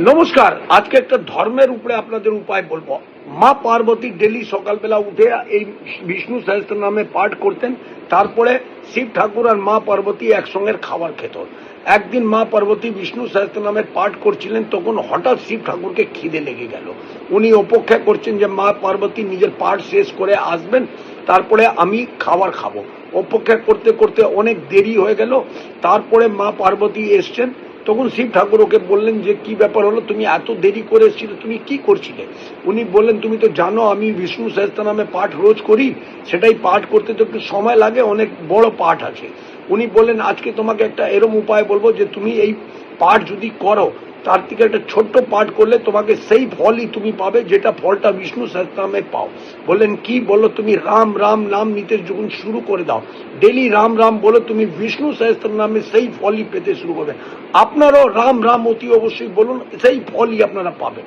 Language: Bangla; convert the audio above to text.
নমস্কার। আজকে একটা ধর্মের উপরে আপনাদের উপায় বলবো। মা পার্বতী ডেলি সকালবেলা উঠে এই বিষ্ণু সহস্র নামে পাঠ করতেন। তারপরে শিব ঠাকুর আর মা পার্বতী একসঙ্গে খাবার খেত। একদিন মা পার্বতী বিষ্ণু সহস্র নামে পাঠ করছিলেন, তখন হঠাৎ শিব ঠাকুরকে খিদে লেগে গেল। উনি অপেক্ষা করছেন যে মা পার্বতী নিজের পাঠ শেষ করে আসবেন, তারপরে আমি খাবার খাবো। অপেক্ষা করতে করতে অনেক দেরি হয়ে গেল। তারপরে মা পার্বতী এসছেন। তখন শিব ঠাকুর ওকে বললেন যে কি ব্যাপার হলো, তুমি এত দেরি করে এসেছিলে, তুমি কি করছিলে? উনি বললেন, তুমি তো জানো আমি বিষ্ণু সহস্র নামে পাঠ রোজ করি, সেটাই পাঠ করতে তো একটু সময় লাগে, অনেক বড় পাঠ আছে। উনি বললেন, আজকে তোমাকে একটা এরম উপায় বলবো যে তুমি এই পাঠ যদি করো, তার থেকে একটা ছোট্ট পাঠ করলে তোমাকে সেই ফলই তুমি পাবে যেটা ফলটা বিষ্ণু সহস্র নামে পাও। বললেন, কি বলো? তুমি রাম রাম নাম নিতে যখন শুরু করে দাও, ডেলি রাম রাম বলে তুমি বিষ্ণু সহস্র নামে সেই ফলই পেতে শুরু করবে। আপনারাও রাম রাম অতি অবশ্যই বলুন, সেই ফলই আপনারা পাবেন।